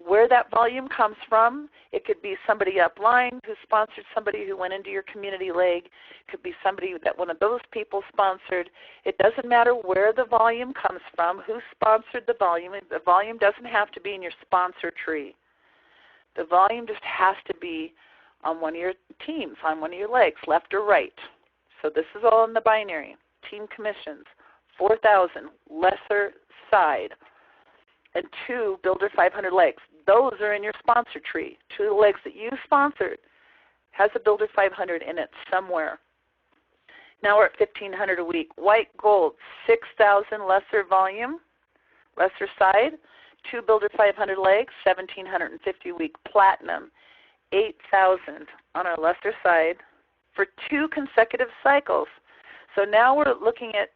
where that volume comes from. It could be somebody upline who sponsored somebody who went into your community leg. It could be somebody that one of those people sponsored. It doesn't matter where the volume comes from, who sponsored the volume. The volume doesn't have to be in your sponsor tree. The volume just has to be on one of your teams, on one of your legs, left or right. So this is all in the binary. Team commissions, 4,000 lesser side, and 2 Builder 500 legs. Those are in your sponsor tree. 2 of the legs that you sponsored has a Builder 500 in it somewhere. Now we're at 1,500 a week. White gold, 6,000 lesser volume, lesser side, 2 Builder 500 legs, 1,750 a week. Platinum, 8,000 on our lesser side for 2 consecutive cycles. So now we're looking at,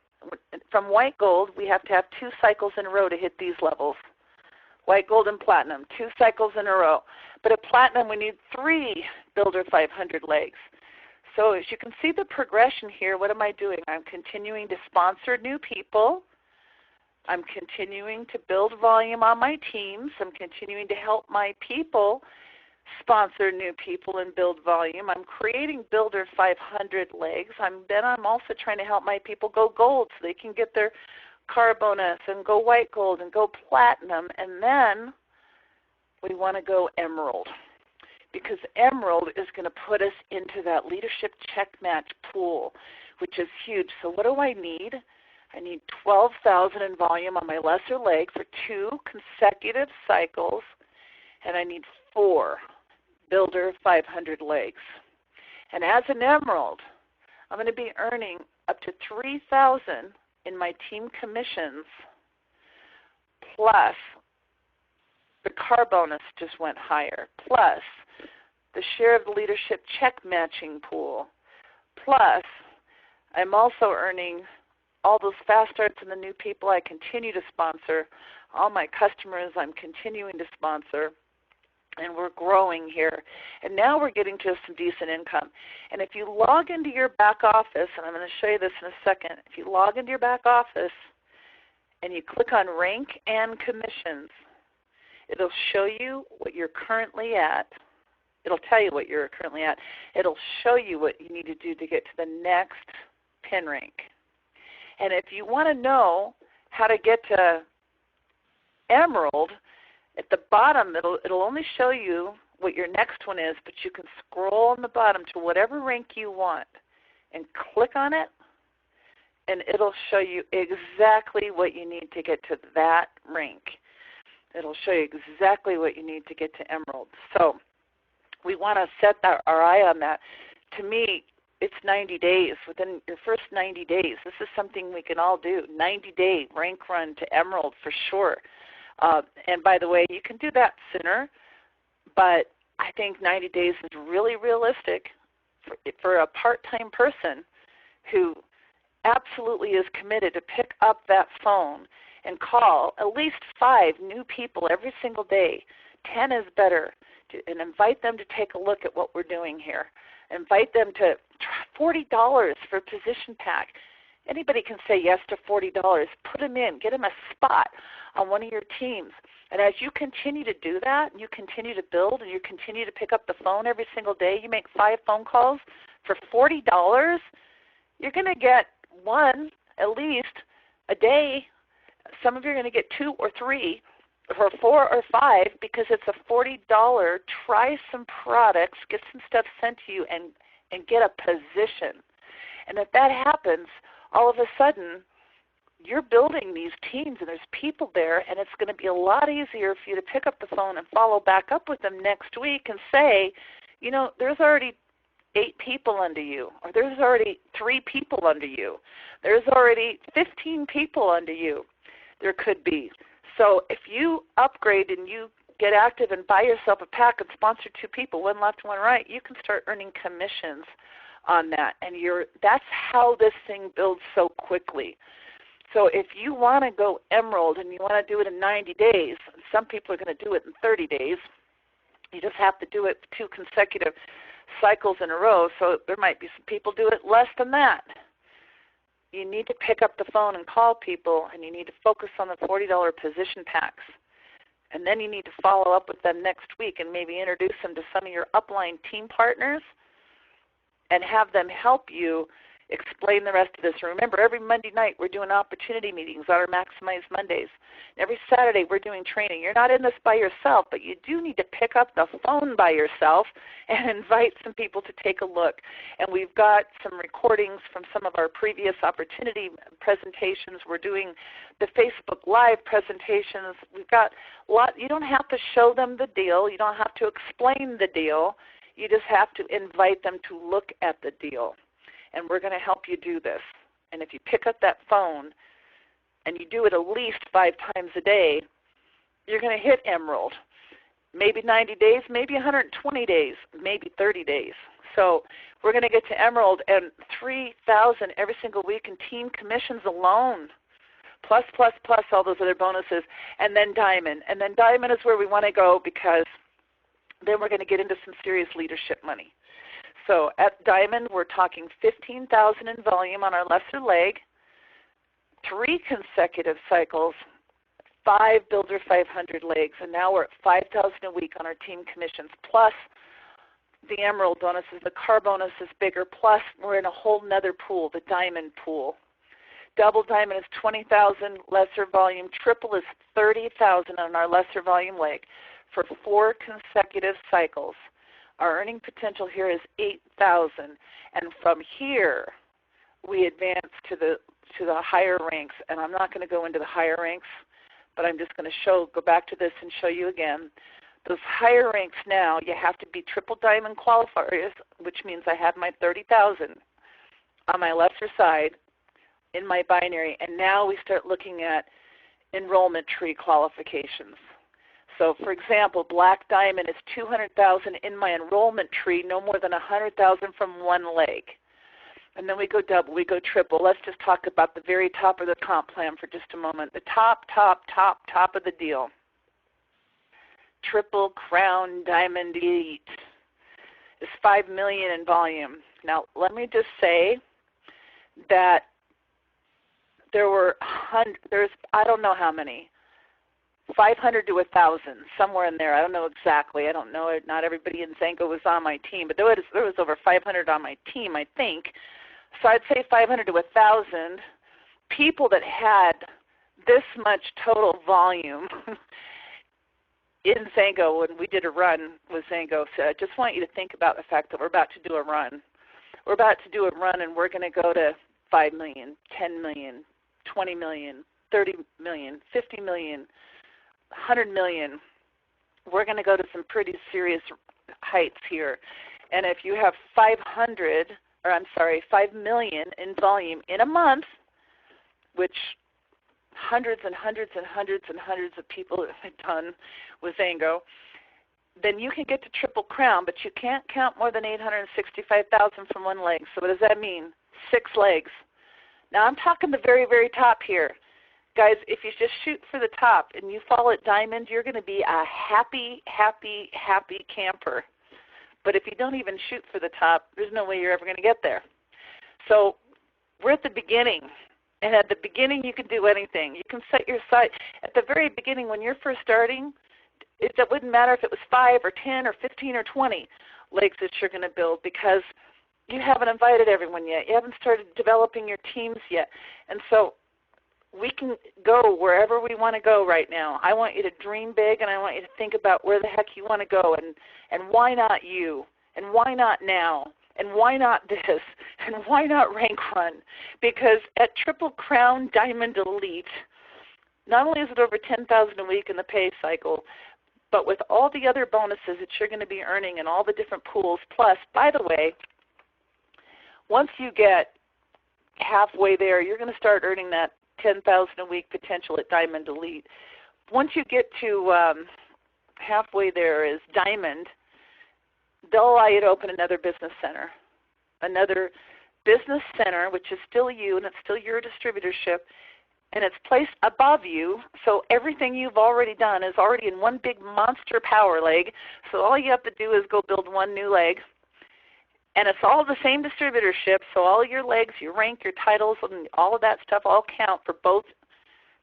from white gold, we have to have 2 cycles in a row to hit these levels. White gold and platinum, 2 cycles in a row. But at platinum, we need 3 Builder 500 legs. So as you can see the progression here, what am I doing? I'm continuing to sponsor new people. I'm continuing to build volume on my teams. I'm continuing to help my people sponsor new people and build volume. I'm creating Builder 500 legs. Then I'm also trying to help my people go gold so they can get their car bonus and go white gold and go platinum. And then we want to go emerald, because emerald is going to put us into that leadership check match pool, which is huge. So what do I need? I need 12,000 in volume on my lesser leg for 2 consecutive cycles, and I need 4 Builder 500 legs. And as an emerald, I'm going to be earning up to 3,000 in my team commissions, plus the car bonus just went higher, plus the share of the leadership check matching pool, plus I'm also earning all those fast starts and the new people I continue to sponsor, all my customers I'm continuing to sponsor, and we're growing here. And now we're getting to some decent income. And if you log into your back office, and I'm going to show you this in a second, if you log into your back office and you click on rank and commissions, it'll show you what you're currently at. It'll tell you what you're currently at. It'll show you what you need to do to get to the next pin rank. And if you want to know how to get to emerald, at the bottom, it'll only show you what your next one is, but you can scroll on the bottom to whatever rank you want and click on it, and it'll show you exactly what you need to get to that rank. It'll show you exactly what you need to get to emerald. So we want to set our eye on that. To me, it's 90 days. Within your first 90 days, this is something we can all do, 90-day rank run to emerald for sure. And by the way, you can do that sooner, but I think 90 days is really realistic for a part-time person who absolutely is committed to pick up that phone and call at least 5 new people every single day. 10 is better, and invite them to take a look at what we're doing here. Invite them to $40 for a position pack. Anybody can say yes to $40. Put them in. Get them a spot on one of your teams. And as you continue to do that, and you continue to build, and you continue to pick up the phone every single day, you make 5 phone calls for $40, you're going to get 1 at least a day. Some of you are going to get 2 or 3 or 4 or 5, because it's a $40. Try some products, get some stuff sent to you, and get a position. And if that happens, all of a sudden, you're building these teams, and there's people there, and it's going to be a lot easier for you to pick up the phone and follow back up with them next week and say, you know, there's already 8 people under you, or there's already 3 people under you. There's already 15 people under you. There could be. So if you upgrade and you get active and buy yourself a pack and sponsor 2 people, one left, one right, you can start earning commissions on that. And that's how this thing builds so quickly. So if you want to go emerald and you want to do it in 90 days, some people are going to do it in 30 days. You just have to do it 2 consecutive cycles in a row. So there might be some people do it less than that. You need to pick up the phone and call people, and you need to focus on the $40 position packs. And then you need to follow up with them next week and maybe introduce them to some of your upline team partners and have them help you explain the rest of this. Remember, every Monday night we're doing opportunity meetings on our Maximize Mondays. Every Saturday we're doing training. You're not in this by yourself, but you do need to pick up the phone by yourself and invite some people to take a look. And we've got some recordings from some of our previous opportunity presentations. We're doing the Facebook Live presentations. We've got a lot. You don't have to show them the deal. You don't have to explain the deal. You just have to invite them to look at the deal. And we're going to help you do this. And if you pick up that phone and you do it at least 5 times a day, you're going to hit emerald. Maybe 90 days, maybe 120 days, maybe 30 days. So we're going to get to emerald and 3,000 every single week in team commissions alone, plus all those other bonuses, and then diamond. And then diamond is where we want to go, because then we're going to get into some serious leadership money. So at diamond, we're talking 15,000 in volume on our lesser leg, 3 consecutive cycles, 5 Builder 500 legs, and now we're at 5,000 a week on our team commissions, plus the emerald bonuses. The car bonus is bigger, plus we're in a whole nother pool, the diamond pool. Double diamond is 20,000 lesser volume. Triple is 30,000 on our lesser volume leg for 4 consecutive cycles. Our earning potential here is 8,000, and from here we advance to the higher ranks. And I'm not going to go into the higher ranks, but I'm just going to go back to this and show you again. Those higher ranks now, you have to be triple diamond qualifiers, which means I have my 30,000 on my lesser side in my binary, and now we start looking at enrollment tree qualifications. So, for example, black diamond is 200,000 in my enrollment tree, no more than 100,000 from one leg. And then we go double, we go triple. Let's just talk about the very top of the comp plan for just a moment. The top of the deal. Triple Crown Diamond Elite is $5 million in volume. Now, let me just say that there's I don't know how many, 500 to 1,000, somewhere in there. I don't know exactly. I don't know it. Not everybody in Xango was on my team, but there was over 500 on my team, I think. So I'd say 500 to 1,000 people that had this much total volume in Xango when we did a run with Xango. So I just want you to think about the fact that we're about to do a run. We're about to do a run, and we're going to go to 5 million, 10 million, 20 million, 30 million, 50 million, 100 million. We're going to go to some pretty serious heights here. And if you have 5 million in volume in a month, which hundreds and hundreds and hundreds and hundreds of people have done with Xango, then you can get to Triple Crown, but you can't count more than 865,000 from one leg. So what does that mean? 6 legs. Now I'm talking the very, very top here. Guys, if you just shoot for the top and you fall at diamond, you're going to be a happy, happy, happy camper. But if you don't even shoot for the top, there's no way you're ever going to get there. So we're at the beginning. And at the beginning, you can do anything. You can set your sight. At the very beginning, when you're first starting, it wouldn't matter if it was 5 or 10 or 15 or 20 legs that you're going to build, because you haven't invited everyone yet. You haven't started developing your teams yet. And so we can go wherever we want to go right now. I want you to dream big, and I want you to think about where the heck you want to go, and why not you, and why not now, and why not this, and why not rank run? Because at Triple Crown Diamond Elite, not only is it over $10,000 a week in the pay cycle, but with all the other bonuses that you're going to be earning in all the different pools, plus, by the way, once you get halfway there, you're going to start earning that $10,000 a week potential at Diamond Elite. Once you get to halfway there is Diamond, they'll allow you to open another business center. Another business center, which is still you, and it's still your distributorship, and it's placed above you, so everything you've already done is already in one big monster power leg, so all you have to do is go build one new leg. And it's all the same distributorship, so all your legs, your rank, your titles, and all of that stuff all count for both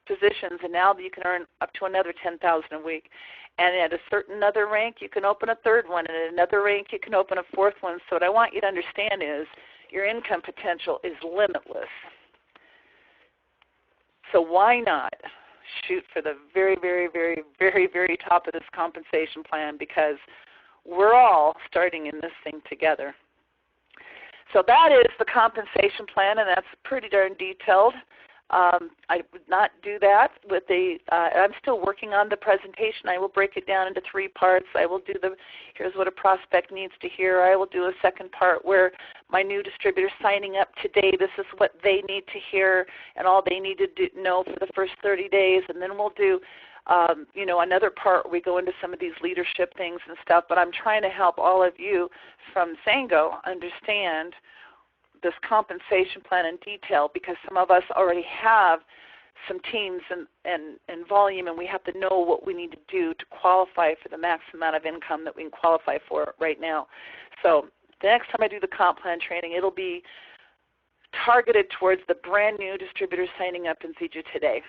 positions, and now you can earn up to another $10,000 a week. And at a certain other rank, you can open a third one, and at another rank, you can open a fourth one. So what I want you to understand is your income potential is limitless. So why not shoot for the very, very, very, very, very top of this compensation plan, because we're all starting in this thing together. So that is the compensation plan, and that's pretty darn detailed. I would not do that with I'm still working on the presentation. I will break it down into 3 parts. I will do here's what a prospect needs to hear. I will do a second part where my new distributor signing up today, this is what they need to hear and all they need to know for the first 30 days. And then we'll do another part where we go into some of these leadership things and stuff. But I'm trying to help all of you from Xango understand this compensation plan in detail, because some of us already have some teams and volume, and we have to know what we need to do to qualify for the max amount of income that we can qualify for right now. So the next time I do the comp plan training, it'll be targeted towards the brand new distributors signing up in Zija today.